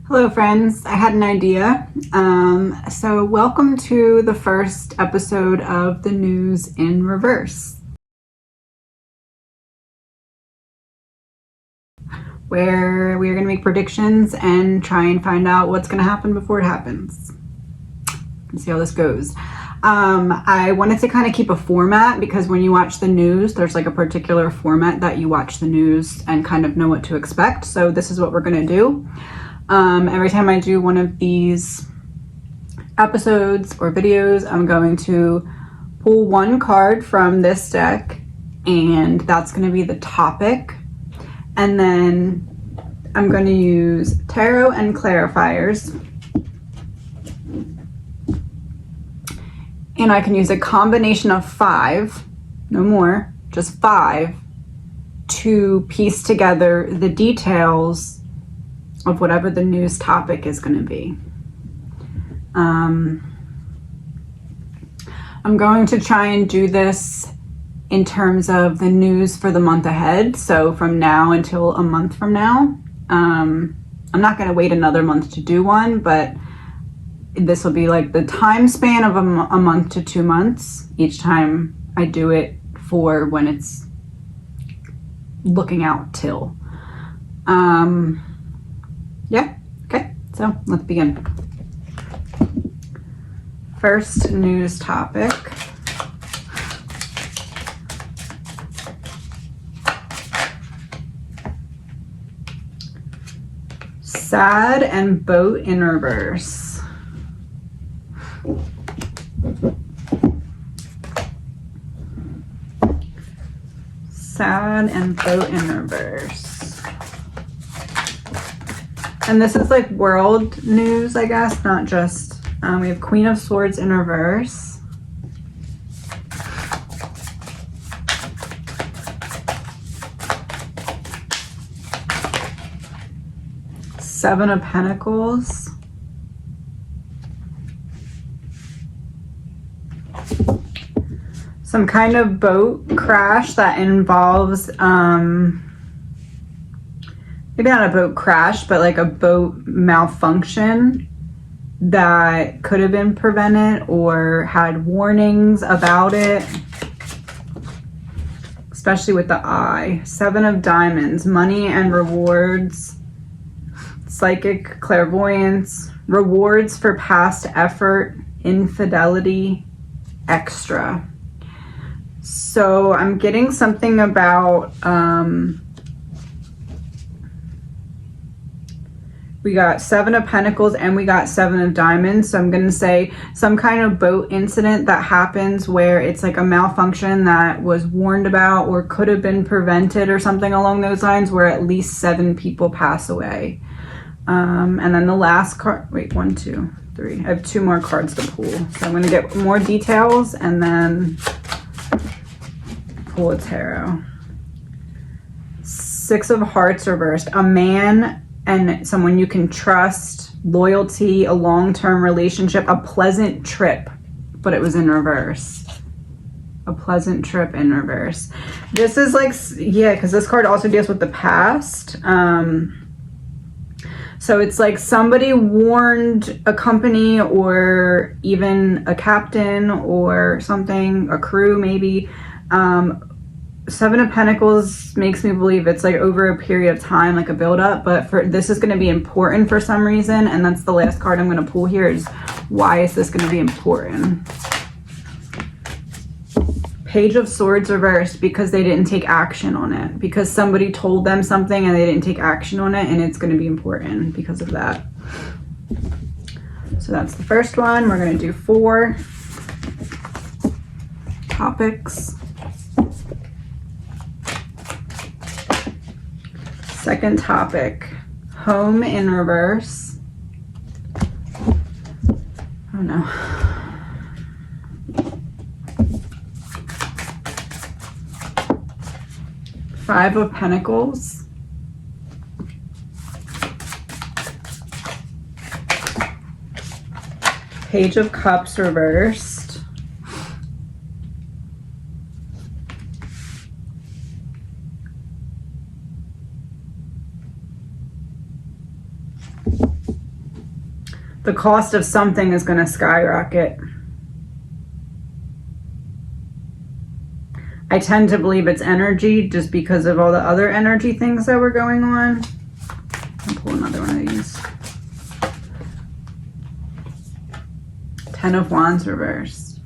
Hello friends, I had an idea. So welcome to the first episode of the News in Reverse, where we are going to make predictions and try and find out what's going to happen before it happens. Let's see how this goes. I wanted to kind of keep a format because when you watch the news, there's like a particular format that you watch the news and kind of know what to expect. So this is what we're going to do. Every time I do one of these episodes or videos, I'm going to pull one card from this deck, and that's going to be the topic. And then I'm going to use tarot and clarifiers. And I can use a combination of 5, no more, just 5, to piece together the details of whatever the news topic is going to be. I'm going to try and do this in terms of the news for the month ahead. So from now until a month from now. I'm not going to wait another month to do one, but this will be like the time span of a month to 2 months each time I do it for when it's looking out till. Yeah, okay, so let's begin. First news topic. Sad and boat in reverse. Sad and boat in reverse. And this is like world news, I guess, not just, we have Queen of Swords in reverse. Seven of Pentacles. Some kind of boat crash that involves, maybe not a boat crash, but like a boat malfunction that could have been prevented or had warnings about it, especially with the eye. 7 of Diamonds, money and rewards, psychic clairvoyance, rewards for past effort, infidelity, extra. So I'm getting something about, we got 7 of Pentacles and we got 7 of Diamonds. So I'm going to say some kind of boat incident that happens where it's like a malfunction that was warned about or could have been prevented or something along those lines, where at least 7 people pass away. And then the last card, wait, 1, 2, 3. I have 2 more cards to pull. So I'm going to get more details and then pull a tarot. 6 of Hearts reversed. A man and someone you can trust, loyalty, a long-term relationship, a pleasant trip, but it was in reverse. A pleasant trip in reverse. This is like, yeah, because this card also deals with the past. So it's like somebody warned a company or even a captain or something, a crew maybe. 7 of Pentacles makes me believe it's like over a period of time, like a build-up, but for this is going to be important for some reason, and that's the last card I'm going to pull here, is why is this going to be important? Page of Swords reversed, because they didn't take action on it, because somebody told them something and they didn't take action on it, and it's going to be important because of that. So that's the first one. We're going to do 4 topics. Second topic, home in reverse. Oh no. Five of Pentacles. Page of Cups reversed. The cost of something is going to skyrocket. I tend to believe it's energy just because of all the other energy things that were going on. I'll pull another one of these. 10 of Wands reversed.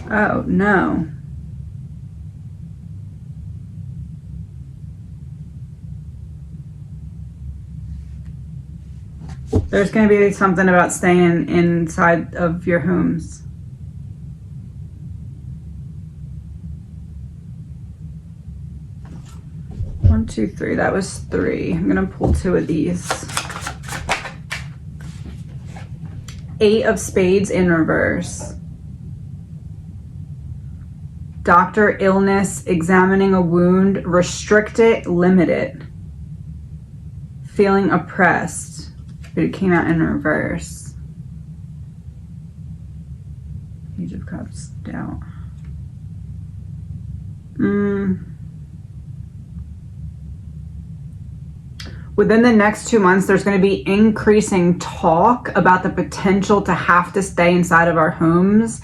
Oh, no. There's going to be something about staying inside of your homes. One, two, three. That was 3. I'm going to pull 2 of these. 8 of Spades in reverse. Doctor, illness, examining a wound, restrict it, limit it. Feeling oppressed, but it came out in reverse. Page of Cups, doubt. Within the next 2 months, there's going to be increasing talk about the potential to have to stay inside of our homes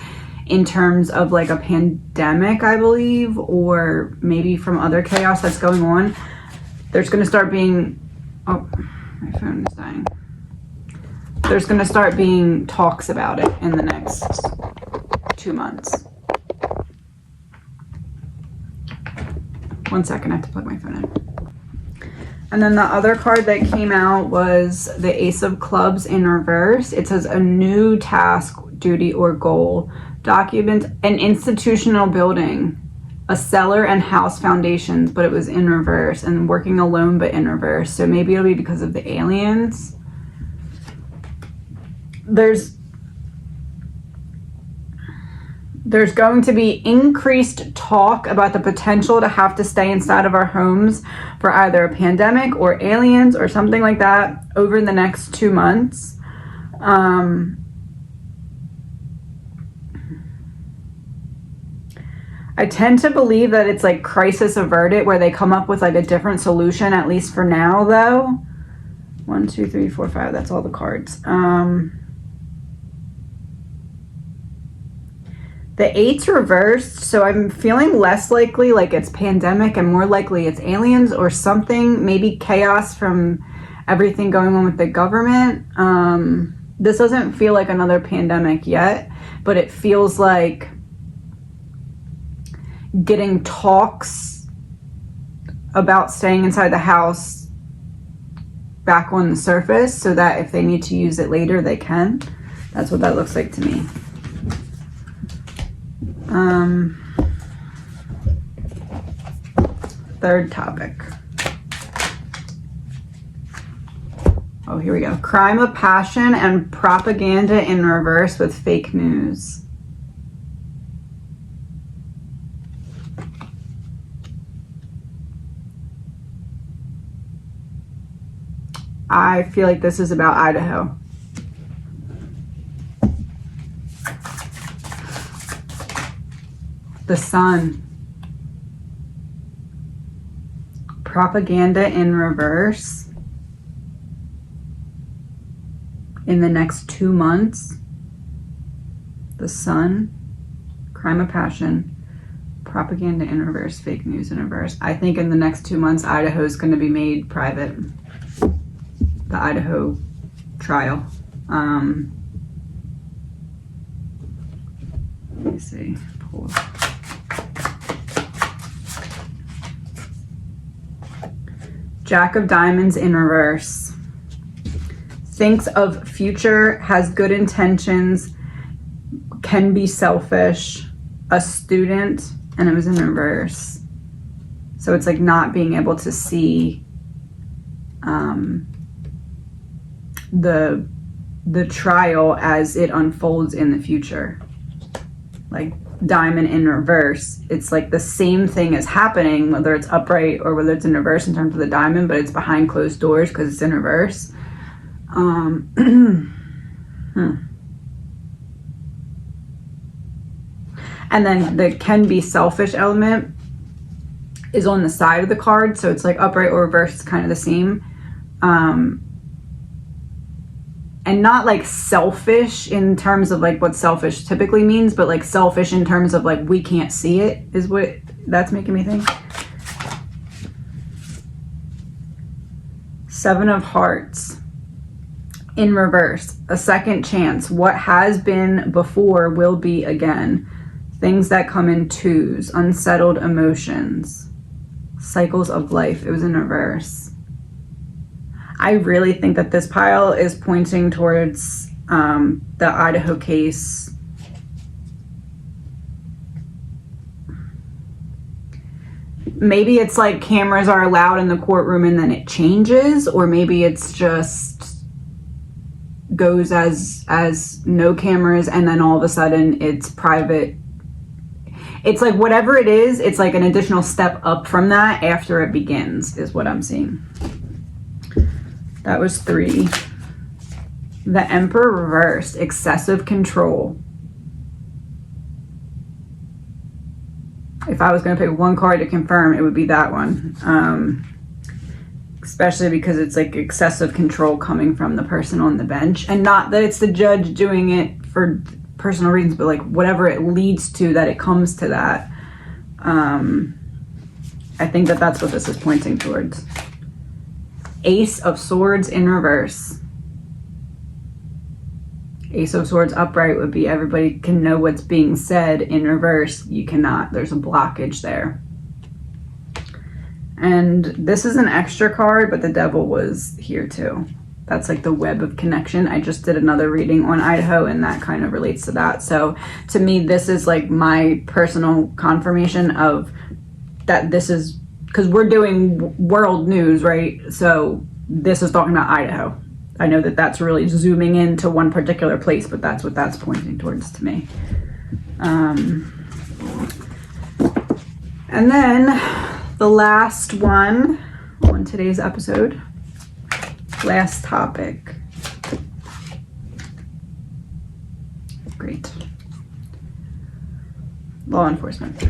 in terms of like a pandemic, I believe, or maybe from other chaos that's going on. There's going to start being, oh, my phone is dying. There's going to start being talks about it in the next 2 months. 1 second, I have to plug my phone in. And then the other card that came out was the Ace of Clubs in reverse. It says a new task, duty, or goal. Document an institutional building, a cellar and house foundations, but it was in reverse, and working alone but in reverse. So maybe it'll be because of the aliens. There's going to be increased talk about the potential to have to stay inside of our homes for either a pandemic or aliens or something like that over the next 2 months. I tend to believe that it's like crisis averted, where they come up with like a different solution, at least for now though. 1, 2, 3, 4, 5, that's all the cards. The 8's reversed, so I'm feeling less likely like it's pandemic and more likely it's aliens or something, maybe chaos from everything going on with the government. This doesn't feel like another pandemic yet, but it feels like getting talks about staying inside the house back on the surface so that if they need to use it later, they can. That's what that looks like to me. Third topic. Oh, here we go. Crime of passion and propaganda in reverse with fake news. I feel like this is about Idaho. The sun. Propaganda in reverse. In the next 2 months. The sun. Crime of passion. Propaganda in reverse. Fake news in reverse. I think in the next 2 months, Idaho is going to be made private. The Idaho trial. Let me see. Pull. Jack of Diamonds in reverse. Thinks of future, has good intentions, can be selfish, a student, and it was in reverse. So it's like not being able to see the trial as it unfolds in the future. Like diamond in reverse, it's like the same thing is happening, whether it's upright or whether it's in reverse in terms of the diamond, but it's behind closed doors because it's in reverse. And then the can be selfish element is on the side of the card, so it's like upright or reverse, it's kind of the same. And not like selfish in terms of like what selfish typically means, but like selfish in terms of like we can't see it is what that's making me think. 7 of Hearts in reverse. A second chance. What has been before will be again. Things that come in twos. Unsettled emotions. Cycles of life. It was in reverse. I really think that this pile is pointing towards the Idaho case. Maybe it's like cameras are allowed in the courtroom and then it changes, or maybe it's just goes as no cameras and then all of a sudden it's private. It's like whatever it is, it's like an additional step up from that after it begins is what I'm seeing. That was 3. The Emperor reversed. Excessive control. If I was going to pick one card to confirm, it would be that one. Especially because it's like excessive control coming from the person on the bench. And not that it's the judge doing it for personal reasons, but like whatever it leads to, that it comes to that. I think that that's what this is pointing towards. Ace of Swords in reverse. Ace of Swords upright would be everybody can know what's being said. In reverse, you cannot. There's a blockage there. And this is an extra card, but the Devil was here too. That's like the web of connection. I just did another reading on Idaho and that kind of relates to that. So to me, this is like my personal confirmation of that this is, because we're doing world news, right? So this is talking about Idaho. I know that that's really zooming into one particular place, but that's what that's pointing towards to me. And then the last one on today's episode, last topic. Great. Law enforcement.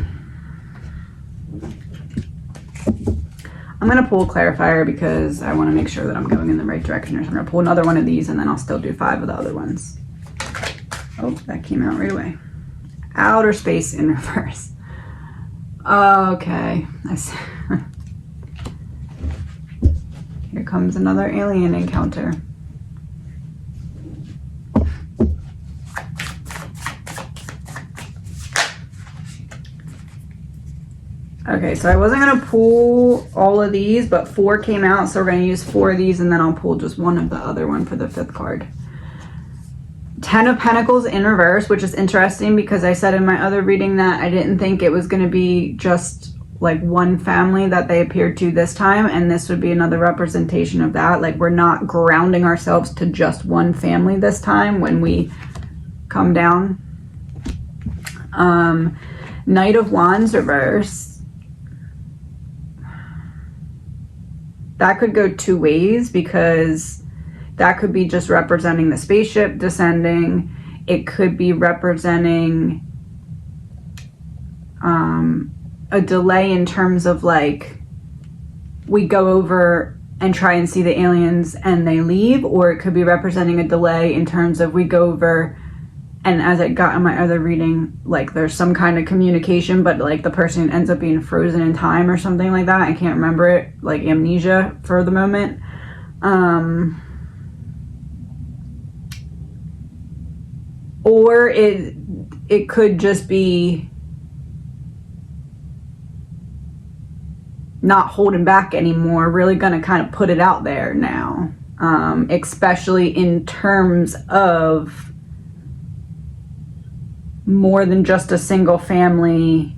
I'm going to pull a clarifier because I want to make sure that I'm going in the right direction. So I'm going to pull another one of these and then I'll still do 5 of the other ones. Oh, that came out right away. Outer space in reverse. Okay. Here comes another alien encounter. Okay, so I wasn't going to pull all of these, but 4 came out, so we're going to use 4 of these, and then I'll pull just one of the other one for the 5th card. 10 of Pentacles in reverse, which is interesting because I said in my other reading that I didn't think it was going to be just like one family that they appeared to this time, and this would be another representation of that. Like, we're not grounding ourselves to just one family this time when we come down. Knight of Wands reverse. That could go 2 ways because that could be just representing the spaceship descending. It could be representing a delay in terms of like we go over and try and see the aliens and they leave, or it could be representing a delay in terms of we go over and as I got in my other reading, like there's some kind of communication, but like the person ends up being frozen in time or something like that. I can't remember it, like amnesia for the moment. Or it could just be not holding back anymore, really gonna kind of put it out there now, especially in terms of more than just a single family.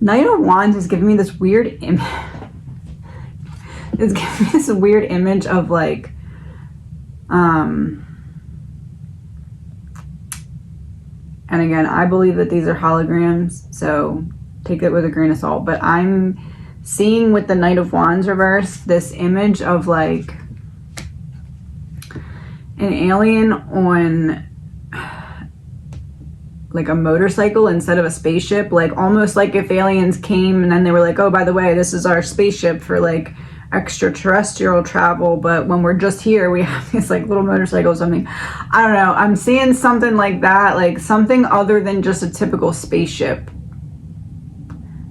Knight of Wands is giving me this weird image. It's giving me this weird image of like, and again, I believe that these are holograms, so take it with a grain of salt, but I'm seeing with the Knight of Wands reverse this image of like an alien on like a motorcycle instead of a spaceship, like almost like if aliens came and then they were like, oh, by the way, this is our spaceship for like extraterrestrial travel, but when we're just here we have this like little motorcycle or something. I don't know, I'm seeing something like that, like something other than just a typical spaceship.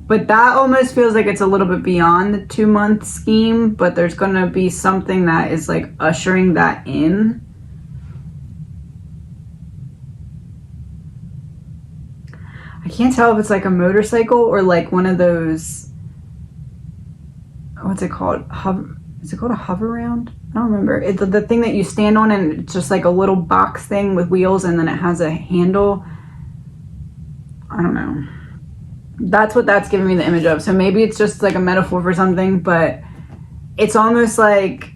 But that almost feels like it's a little bit beyond the 2-month scheme, but there's gonna be something that is like ushering that in. I can't tell if it's like a motorcycle or like one of those, what's it called? Is it called a hover round? I don't remember. It's the thing that you stand on and it's just like a little box thing with wheels and then it has a handle. I don't know. That's what that's giving me the image of. So maybe it's just like a metaphor for something, but it's almost like,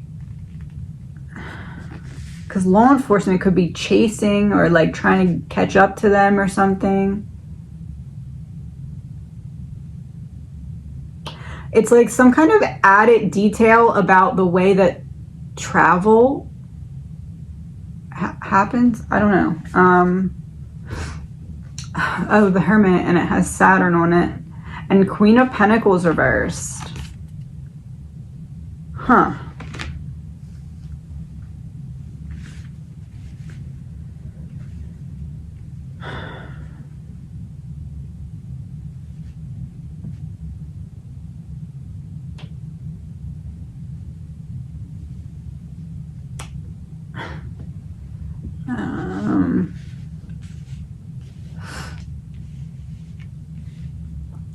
because law enforcement could be chasing or like trying to catch up to them or something. It's like some kind of added detail about the way that travel happens. I don't know. Oh, the Hermit, and it has Saturn on it. And Queen of Pentacles reversed. Huh.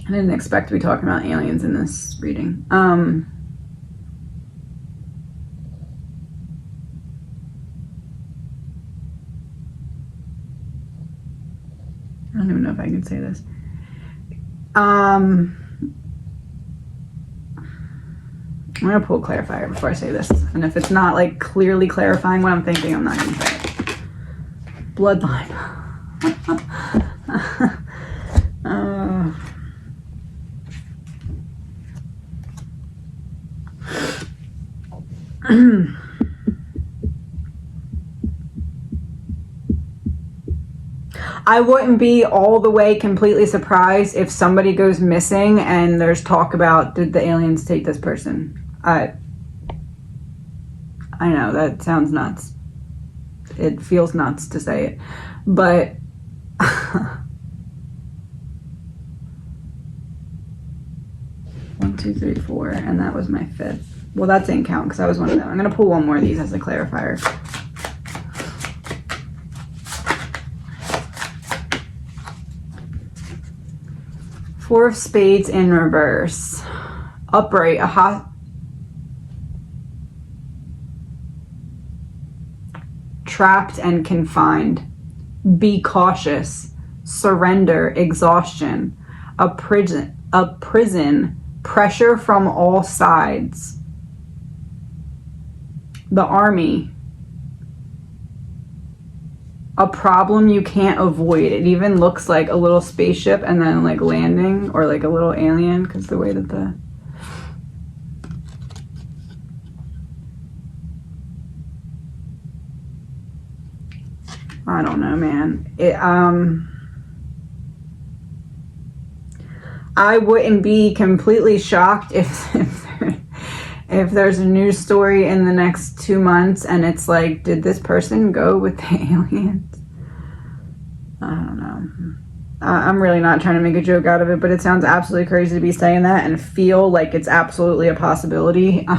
I didn't expect to be talking about aliens in this reading. I don't even know if I can say this. I'm gonna pull a clarifier before I say this. And if it's not like clearly clarifying what I'm thinking, I'm not gonna say it. Bloodline. I wouldn't be all the way completely surprised if somebody goes missing and there's talk about, did the aliens take this person? I know that sounds nuts. It feels nuts to say it, but 1, 2, 3, 4, and that was my 5th. Well, that didn't count because I was one of them. I'm gonna pull one more of these as a clarifier. Four of Spades in reverse. Upright, trapped and confined. Be cautious. Surrender, exhaustion. A prison, pressure from all sides. The Army. A problem you can't avoid. It even looks like a little spaceship and then like landing, or like a little alien, because the way that the I don't know, man. I wouldn't be completely shocked if there's a news story in the next 2 months and it's like, did this person go with the aliens? I don't know. I'm really not trying to make a joke out of it, but it sounds absolutely crazy to be saying that and feel like it's absolutely a possibility. I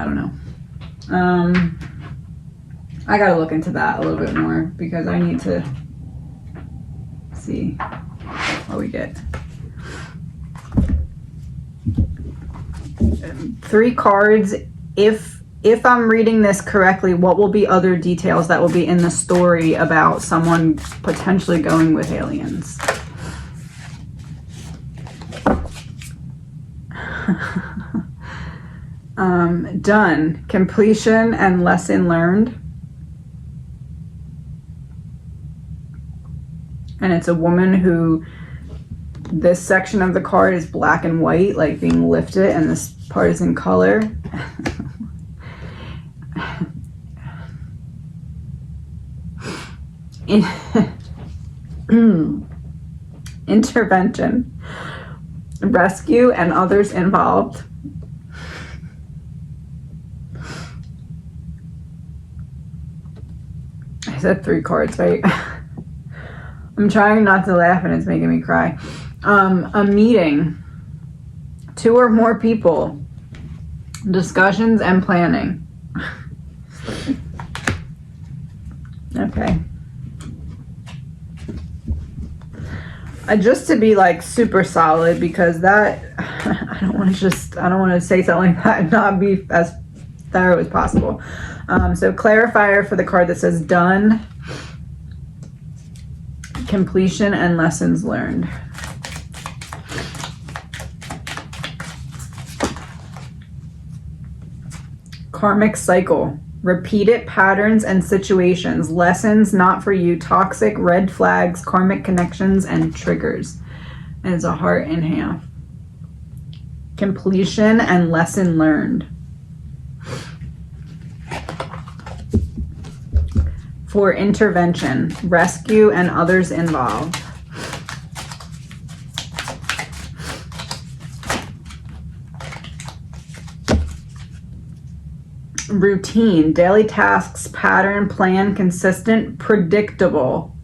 don't know. I gotta look into that a little bit more because I need to see what we get. 3 cards. If I'm reading this correctly, what will be other details that will be in the story about someone potentially going with aliens? Done. Completion and lesson learned. And it's a woman who, this section of the card is black and white, like being lifted, and this part is in color. Intervention, rescue, and others involved. I said 3 cards, right? I'm trying not to laugh and it's making me cry. A meeting, 2 or more people, discussions and planning. Okay. Just to be like super solid, because that I don't want to say something like that and not be as thorough as possible. So clarifier for the card that says done, completion, and lessons learned. Karmic cycle, repeated patterns and situations, lessons not for you, toxic, red flags, karmic connections, and triggers. And it's a heart in half. Completion and lesson learned. For intervention, rescue, and others involved. Routine, daily tasks, pattern, plan, consistent, predictable.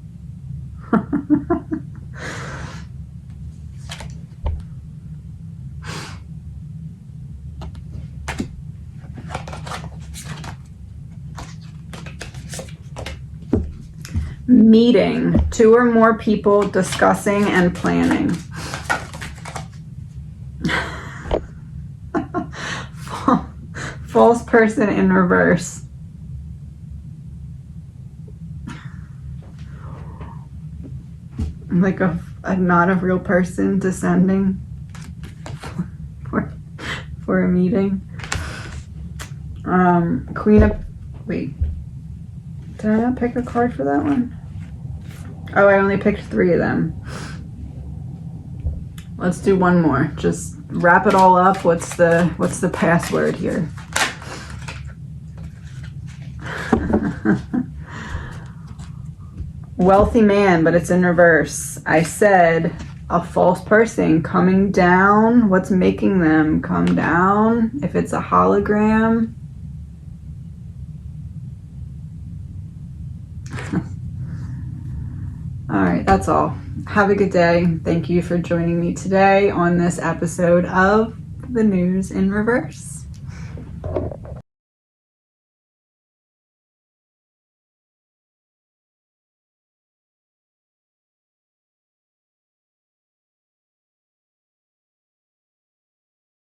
Meeting, 2 or more people discussing and planning. False person in reverse. Like a not a real person descending for a meeting. Queen of, wait, did I not pick a card for that one? Oh, I only picked 3 of them. Let's do one more. Just wrap it all up. What's the password here? Wealthy man, but it's in reverse. I said a false person coming down. What's making them come down? If it's a hologram. All right, that's all. Have a good day. Thank you for joining me today on this episode of The News in Reverse.